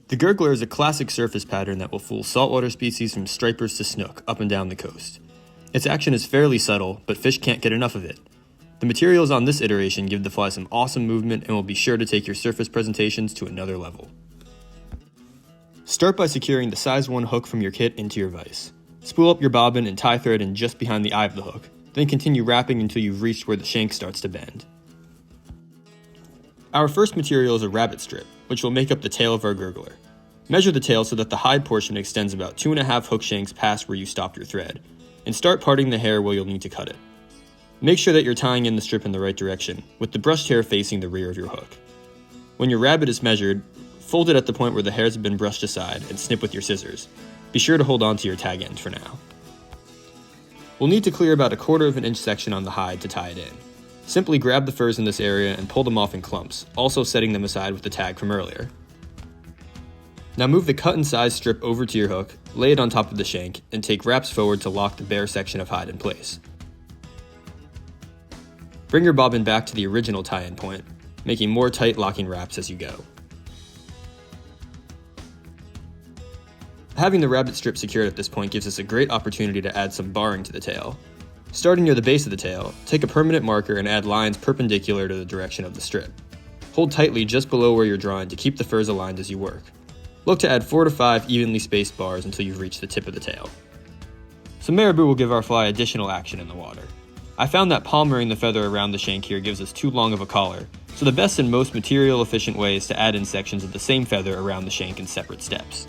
The gurgler is a classic surface pattern that will fool saltwater species from stripers to snook up and down the coast. Its action is fairly subtle, but fish can't get enough of it. The materials on this iteration give the fly some awesome movement and will be sure to take your surface presentations to another level. Start by securing the size 1 hook from your kit into your vise. Spool up your bobbin and tie thread in just behind the eye of the hook, then continue wrapping until you've reached where the shank starts to bend. Our first material is a rabbit strip, which will make up the tail of our gurgler. Measure the tail so that the hide portion extends about 2.5 hook shanks past where you stopped your thread, and start parting the hair where you'll need to cut it. Make sure that you're tying in the strip in the right direction, with the brushed hair facing the rear of your hook. When your rabbit is measured, fold it at the point where the hairs have been brushed aside and snip with your scissors. Be sure to hold on to your tag end for now. We'll need to clear about 1/4 inch section on the hide to tie it in. Simply grab the furs in this area and pull them off in clumps, also setting them aside with the tag from earlier. Now move the cut and size strip over to your hook, lay it on top of the shank, and take wraps forward to lock the bare section of hide in place. Bring your bobbin back to the original tie-in point, making more tight locking wraps as you go. Having the rabbit strip secured at this point gives us a great opportunity to add some barring to the tail. Starting near the base of the tail, take a permanent marker and add lines perpendicular to the direction of the strip. Hold tightly just below where you're drawing to keep the furs aligned as you work. Look to add 4 to 5 evenly spaced bars until you've reached the tip of the tail. Some marabou will give our fly additional action in the water. I found that palmering the feather around the shank here gives us too long of a collar, so the best and most material efficient way is to add in sections of the same feather around the shank in separate steps.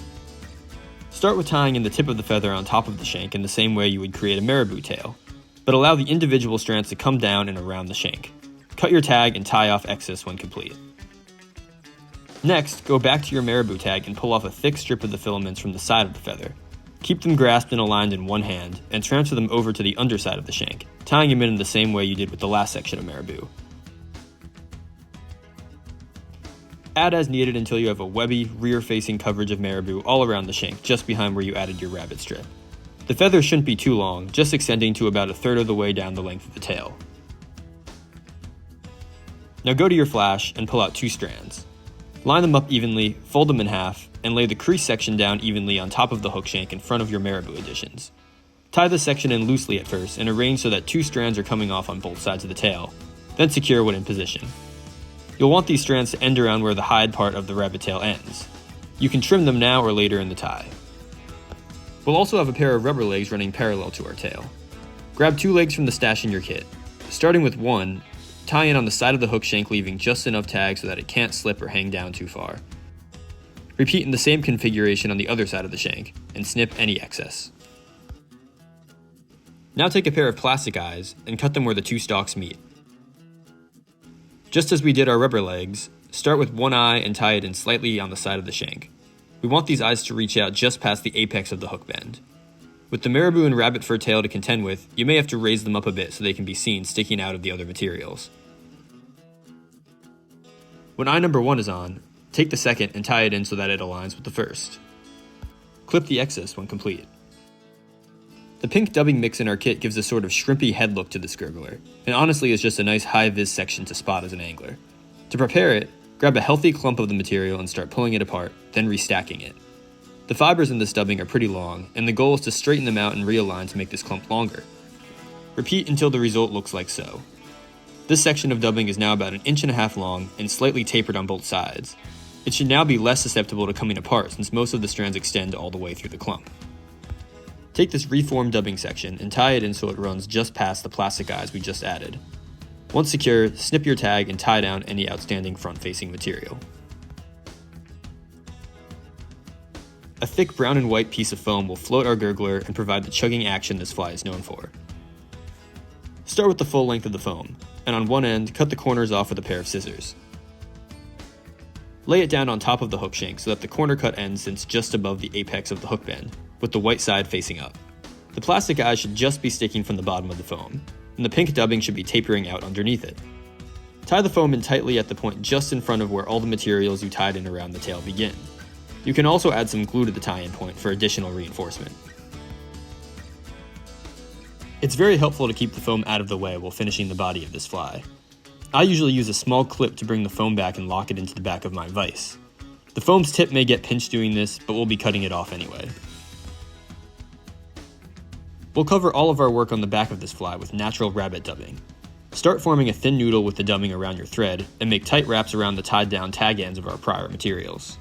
Start with tying in the tip of the feather on top of the shank in the same way you would create a marabou tail, but allow the individual strands to come down and around the shank. Cut your tag and tie off excess when complete. Next, go back to your marabou tag and pull off a thick strip of the filaments from the side of the feather. Keep them grasped and aligned in one hand, and transfer them over to the underside of the shank, tying them in the same way you did with the last section of marabou. Add as needed until you have a webby, rear-facing coverage of marabou all around the shank, just behind where you added your rabbit strip. The feather shouldn't be too long, just extending to about 1/3 of the way down the length of the tail. Now go to your flash and pull out 2 strands. Line them up evenly, fold them in half, and lay the crease section down evenly on top of the hook shank in front of your marabou additions. Tie the section in loosely at first and arrange so that 2 strands are coming off on both sides of the tail, then secure when in position. You'll want these strands to end around where the hide part of the rabbit tail ends. You can trim them now or later in the tie. We'll also have a pair of rubber legs running parallel to our tail. Grab 2 legs from the stash in your kit. Starting with one, tie in on the side of the hook shank, leaving just enough tag so that it can't slip or hang down too far. Repeat in the same configuration on the other side of the shank, and snip any excess. Now take a pair of plastic eyes and cut them where the 2 stalks meet. Just as we did our rubber legs, start with one eye and tie it in slightly on the side of the shank. We want these eyes to reach out just past the apex of the hook bend. With the marabou and rabbit fur tail to contend with, you may have to raise them up a bit so they can be seen sticking out of the other materials. When eye number 1 is on, take the second and tie it in so that it aligns with the first. Clip the excess when complete. The pink dubbing mix in our kit gives a sort of shrimpy head look to this gurgler, and honestly is just a nice high-vis section to spot as an angler. To prepare it, grab a healthy clump of the material and start pulling it apart, then restacking it. The fibers in this dubbing are pretty long, and the goal is to straighten them out and realign to make this clump longer. Repeat until the result looks like so. This section of dubbing is now about 1.5 inches long and slightly tapered on both sides. It should now be less susceptible to coming apart since most of the strands extend all the way through the clump. Take this reformed dubbing section and tie it in so it runs just past the plastic eyes we just added. Once secure, snip your tag and tie down any outstanding front-facing material. A thick brown and white piece of foam will float our gurgler and provide the chugging action this fly is known for. Start with the full length of the foam, and on one end, cut the corners off with a pair of scissors. Lay it down on top of the hook shank so that the corner cut end sits just above the apex of the hook bend, with the white side facing up. The plastic eyes should just be sticking from the bottom of the foam, and the pink dubbing should be tapering out underneath it. Tie the foam in tightly at the point just in front of where all the materials you tied in around the tail begin. You can also add some glue to the tie-in point for additional reinforcement. It's very helpful to keep the foam out of the way while finishing the body of this fly. I usually use a small clip to bring the foam back and lock it into the back of my vise. The foam's tip may get pinched doing this, but we'll be cutting it off anyway. We'll cover all of our work on the back of this fly with natural rabbit dubbing. Start forming a thin noodle with the dubbing around your thread, and make tight wraps around the tied down tag ends of our prior materials.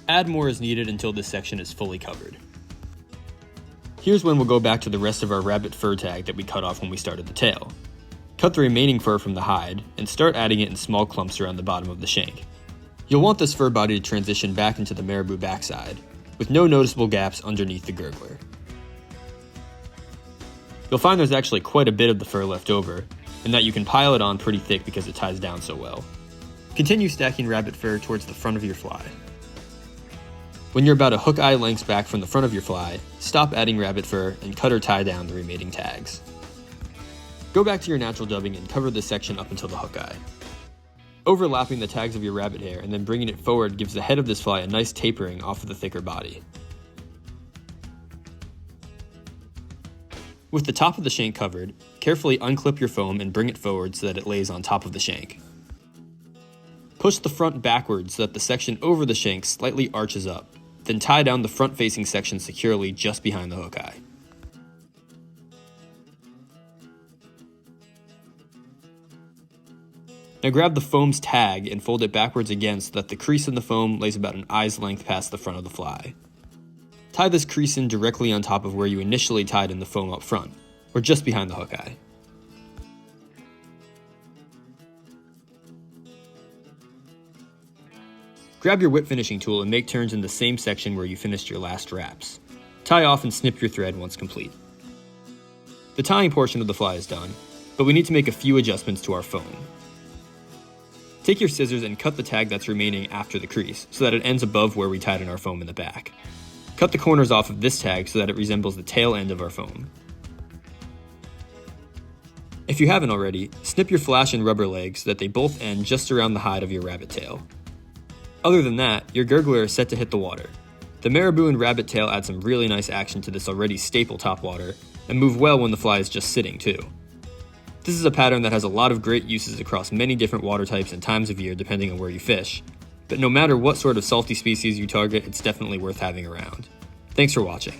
Add more as needed until this section is fully covered. Here's when we'll go back to the rest of our rabbit fur tag that we cut off when we started the tail. Cut the remaining fur from the hide, and start adding it in small clumps around the bottom of the shank. You'll want this fur body to transition back into the marabou backside, with no noticeable gaps underneath the gurgler. You'll find there's actually quite a bit of the fur left over, and that you can pile it on pretty thick because it ties down so well. Continue stacking rabbit fur towards the front of your fly. When you're about a hook eye lengths back from the front of your fly, stop adding rabbit fur and cut or tie down the remaining tags. Go back to your natural dubbing and cover this section up until the hook eye. Overlapping the tags of your rabbit hair and then bringing it forward gives the head of this fly a nice tapering off of the thicker body. With the top of the shank covered, carefully unclip your foam and bring it forward so that it lays on top of the shank. Push the front backwards so that the section over the shank slightly arches up, then tie down the front-facing section securely just behind the hook eye. Now grab the foam's tag and fold it backwards again so that the crease in the foam lays about an eye's length past the front of the fly. Tie this crease in directly on top of where you initially tied in the foam up front, or just behind the hook eye. Grab your whip finishing tool and make turns in the same section where you finished your last wraps. Tie off and snip your thread once complete. The tying portion of the fly is done, but we need to make a few adjustments to our foam. Take your scissors and cut the tag that's remaining after the crease so that it ends above where we tied in our foam in the back. Cut the corners off of this tag so that it resembles the tail end of our foam. If you haven't already, snip your flash and rubber legs so that they both end just around the hide of your rabbit tail. Other than that, your gurgler is set to hit the water. The marabou and rabbit tail add some really nice action to this already staple topwater, and move well when the fly is just sitting too. This is a pattern that has a lot of great uses across many different water types and times of year depending on where you fish, but no matter what sort of salty species you target, it's definitely worth having around. Thanks for watching.